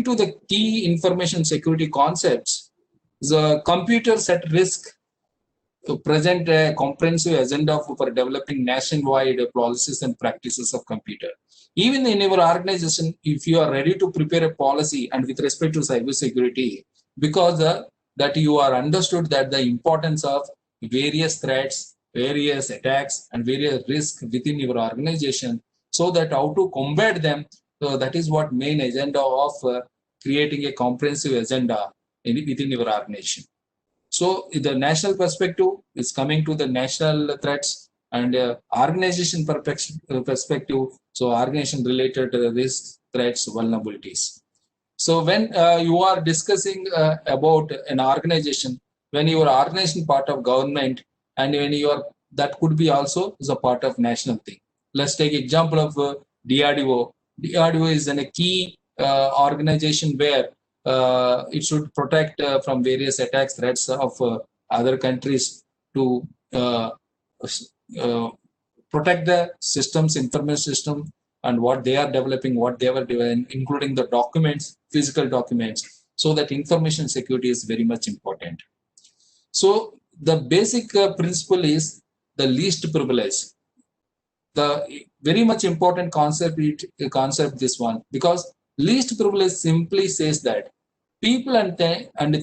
To the key information security concepts, the computers at risk to present a comprehensive agenda for developing nationwide policies and practices of computer. Even in your organization, if you are ready to prepare a policy and with respect to cybersecurity, because that you are understood that the importance of various threats, various attacks, and various risks within your organization, so that how to combat them. So that is what main agenda of creating a comprehensive agenda within your organization. So the national perspective is coming to the national threats and organization perspective. So organization related risks, threats, vulnerabilities. So when you are discussing about an organization, when your organization part of government and when you are, that could be also is a part of national thing. Let's take example of DRDO. DRDO is a key organization where it should protect from various attacks, threats of other countries to protect the systems, information system, and what they are developing, what they were doing, including the documents, physical documents, so that information security is very much important. So the basic principle is the least privilege. The very much important concept, this one, because least privilege simply says that people and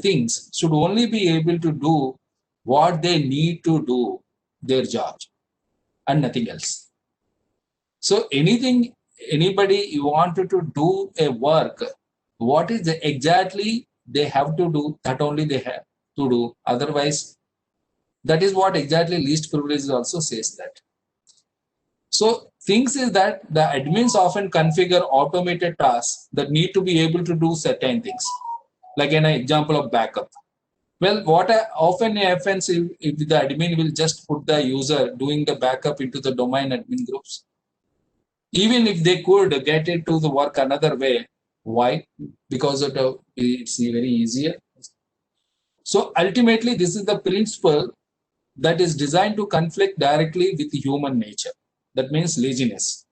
things should only be able to do what they need to do their job and nothing else. So anything, anybody you wanted to do a work, what is exactly they have to do, that only they have to do. Otherwise, that is what exactly least privilege also says that. So things is that the admins often configure automated tasks that need to be able to do certain things. Like an example of backup. Well, what often happens if the admin will just put the user doing the backup into the domain admin groups. Even if they could get it to the work another way, why? Because it's very easier. So ultimately, this is the principle that is designed to conflict directly with human nature. That means laziness.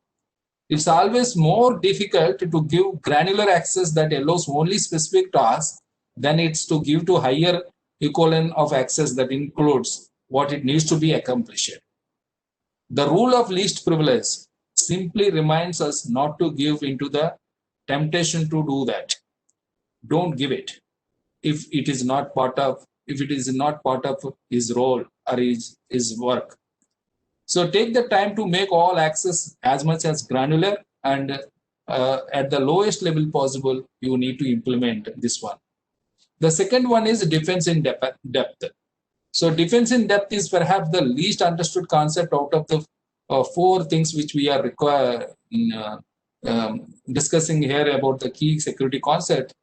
It's always more difficult to give granular access that allows only specific tasks than it's to give to higher equivalent of access that includes what it needs to be accomplished. The rule of least privilege simply reminds us not to give into the temptation to do that. Don't give it if it is not part of his role or his work. So take the time to make all access as much as granular, and at the lowest level possible, you need to implement this one. The second one is defense in depth. So defense in depth is perhaps the least understood concept out of the four things which we are discussing here about the key security concept.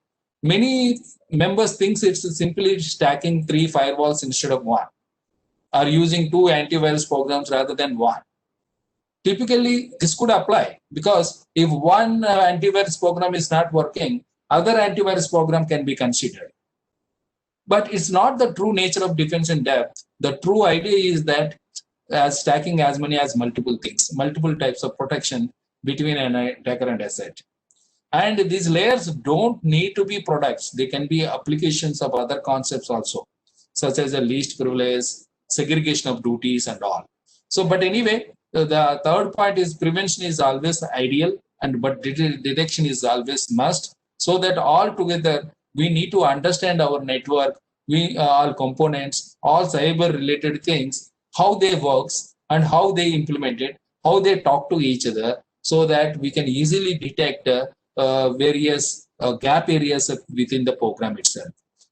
Many members think it's simply stacking 3 firewalls instead of one, or using 2 antivirus programs rather than one. Typically, this could apply because if one antivirus program is not working, other antivirus program can be considered. But it's not the true nature of defense in depth. The true idea is that stacking as many as multiple things, multiple types of protection between an attacker and asset. And these layers don't need to be products. They can be applications of other concepts also, such as the least privilege, segregation of duties and all. So, but anyway, the third point is prevention is always ideal, but detection is always must, so that all together we need to understand our network, all components, all cyber related things, how they works and how they implement it, how they talk to each other, so that we can easily detect various gap areas within the program itself.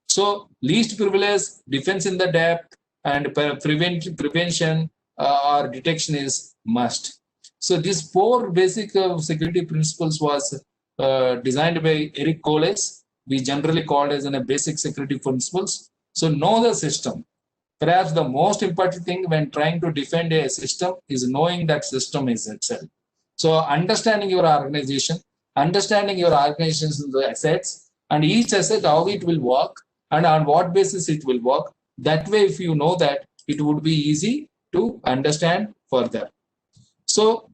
So least privilege, defense in the depth, and prevention or detection is must. So these 4 basic security principles was designed by Eric Coles. We generally call it as a basic security principles. So know the system. Perhaps the most important thing when trying to defend a system is knowing that system is itself. So understanding your organization, understanding your organization's assets, and each asset, how it will work and on what basis it will work. That way, if you know that, it would be easy to understand further. So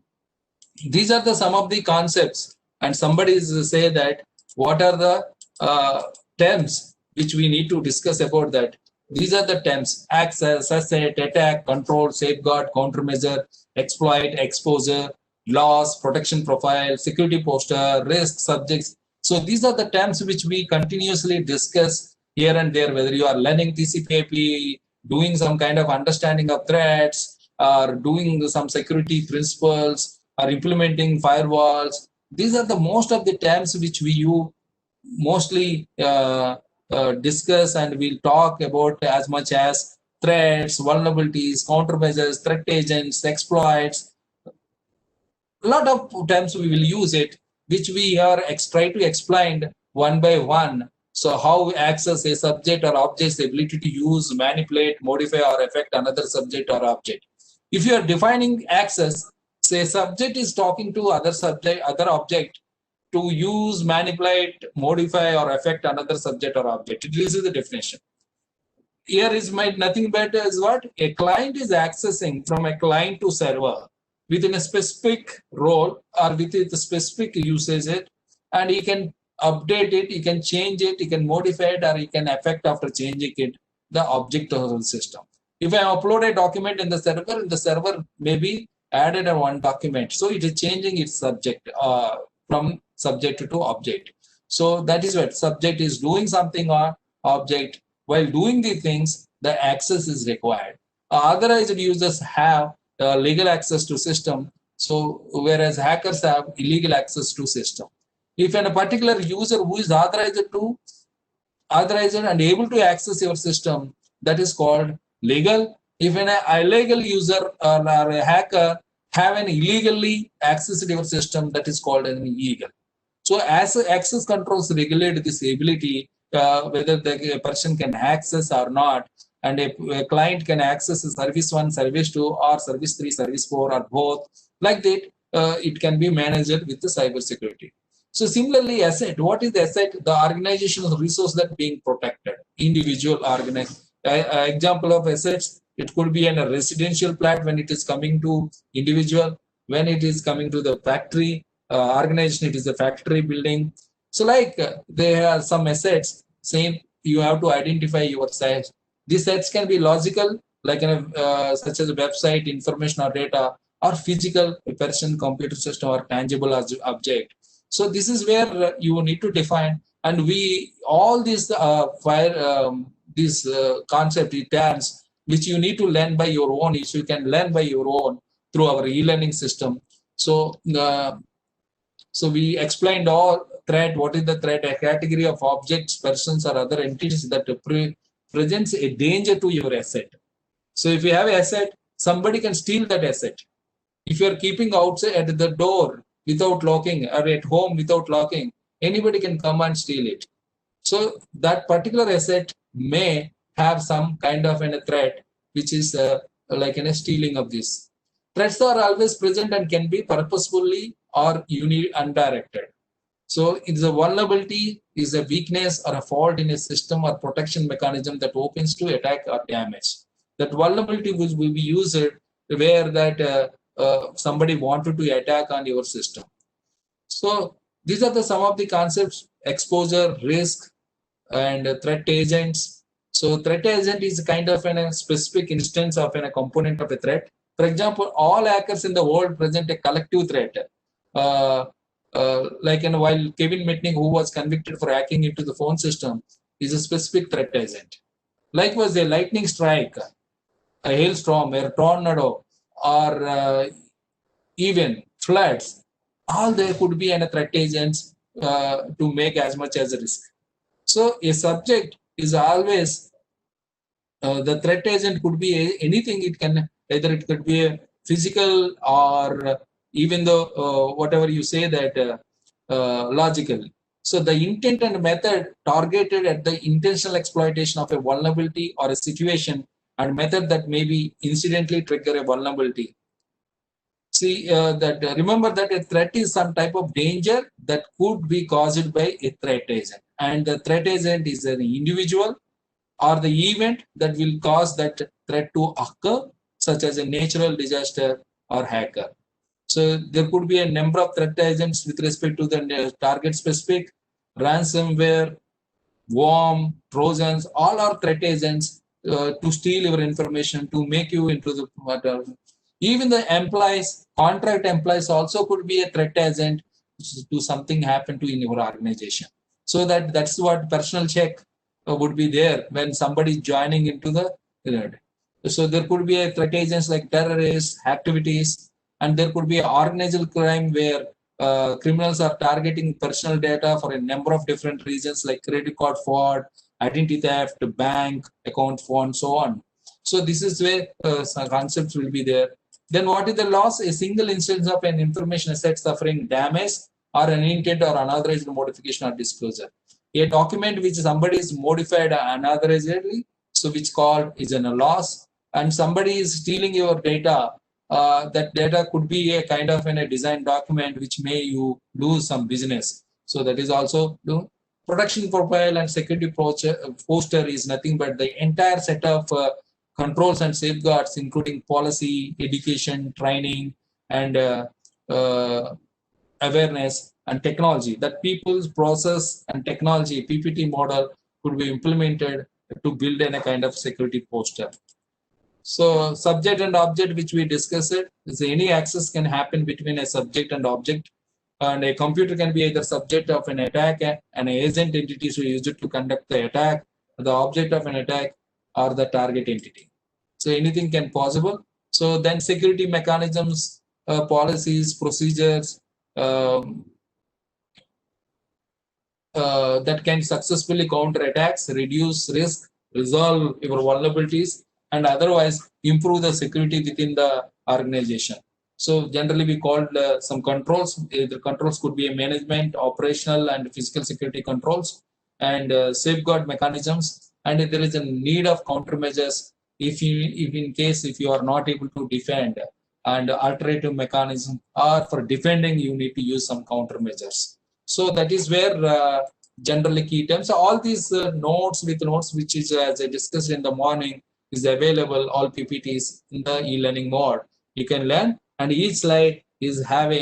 these are some of the concepts, and somebody say that What are the terms which we need to discuss about that? These are the terms: access, asset, attack, control, safeguard, countermeasure, exploit, exposure, loss, protection profile, security posture, risk, subjects. So these are the terms which we continuously discuss here and there, whether you are learning TCP/IP, doing some kind of understanding of threats, or doing some security principles, or implementing firewalls. These are the most of the terms which we use mostly discuss, and we'll talk about as much as threats, vulnerabilities, countermeasures, threat agents, exploits. A lot of times we will use it, which we are try to explain one by one. So how we access a subject or object's ability to use, manipulate, modify, or affect another subject or object. If you are defining access, say subject is talking to other subject, other object, to use, manipulate, modify, or affect another subject or object. This is the definition. Here is my nothing but is what a client is accessing from a client to server within a specific role or within a specific usage, and he can update it, he can change it, he can modify it, or he can affect after changing it the object of the system. If I upload a document in the server may be added a one document, so it is changing its subject from subject to object. So that is what subject is doing something or object. While doing the things, the access is required. Authorized users have legal access to system, so whereas hackers have illegal access to system. If a particular user who is authorized and able to access your system, that is called legal. If an illegal user or a hacker have an illegally accessed your system, that is called an illegal. So as access controls regulate this ability, whether the person can access or not, and a client can access service 1, service 2, or service 3, service 4, or both. Like that, it can be managed with the cyber security. So similarly, asset. What is the asset? The organizational resource that being protected. Individual example of assets. It could be in a residential plat when it is coming to individual. When it is coming to the factory organization, it is a factory building. So like there are some assets saying you have to identify your sites. These sets can be logical, like such as a website, information or data, or physical, a person, computer system, or tangible object. So this is where you need to define, and we all these concept terms which you need to learn by your own. If you can learn by your own through our e-learning system. So so we explained all threat. What is the threat? A category of objects, persons, or other entities that presents a danger to your asset. So if you have an asset, somebody can steal that asset. If you are keeping outside at the door without locking, or at home without locking, anybody can come and steal it. So that particular asset may have some kind of a threat, which is like a stealing of this. Threats are always present and can be purposefully or undirected. So it's a vulnerability is a weakness or a fault in a system or protection mechanism that opens to attack or damage. That vulnerability will be used where that somebody wanted to attack on your system. So these are some of the concepts: exposure, risk, and threat agents. So threat agent is kind of a specific instance of a component of a threat. For example, all hackers in the world present a collective threat. Like while Kevin Mitnick, who was convicted for hacking into the phone system, is a specific threat agent. Likewise, a lightning strike, a hailstorm, a tornado, or even floods, all there could be a threat agents to make as much as a risk. So a subject is always the threat agent could be anything. It can either it could be a physical or even though whatever you say that logical. So the intent and method targeted at the intentional exploitation of a vulnerability or a situation, and method that may be incidentally trigger a vulnerability. See remember that a threat is some type of danger that could be caused by a threat agent, and the threat agent is an individual or the event that will cause that threat to occur, such as a natural disaster or hacker. So there could be a number of threat agents with respect to the target specific. ransomware, worm, trojans, all are threat agents to steal your information, to make you into the matter. Even the employees, contract employees also could be a threat agent to something happen to in your organization. So that's what personal check would be there when somebody is joining into the so there could be a threat agents like terrorist activities, and there could be organized crime where criminals are targeting personal data for a number of different reasons like credit card fraud, identity theft, bank account fraud, so on. So this is where some concepts will be there. Then what is the loss? A single instance of an information asset suffering damage or an intent or unauthorized modification or disclosure. A document which somebody is modified unauthorizedly, so which called is a loss, and somebody is stealing your data. That data could be a kind of a design document which may you lose some business. So that is also production profile and security poster is nothing but the entire set of controls and safeguards, including policy, education, training, and awareness and technology. That people's process and technology PPT model could be implemented to build in a kind of security poster. So subject and object, which we discussed, is any access can happen between a subject and object, and a computer can be either subject of an attack and an agent entity so used it to conduct the attack, the object of an attack, or the target entity. So anything can possible. So then security mechanisms, policies, procedures that can successfully counter attacks, reduce risk, resolve your vulnerabilities, and otherwise improve the security within the organization. So generally we called some controls. The controls could be a management, operational, and physical security controls, and safeguard mechanisms. And there is a need of countermeasures if you are not able to defend, and alternative mechanism, or for defending you need to use some countermeasures. So that is where generally key terms. So all these notes which is as I discussed in the morning is available, all PPTs in the e-learning mode. You can learn, and each slide is having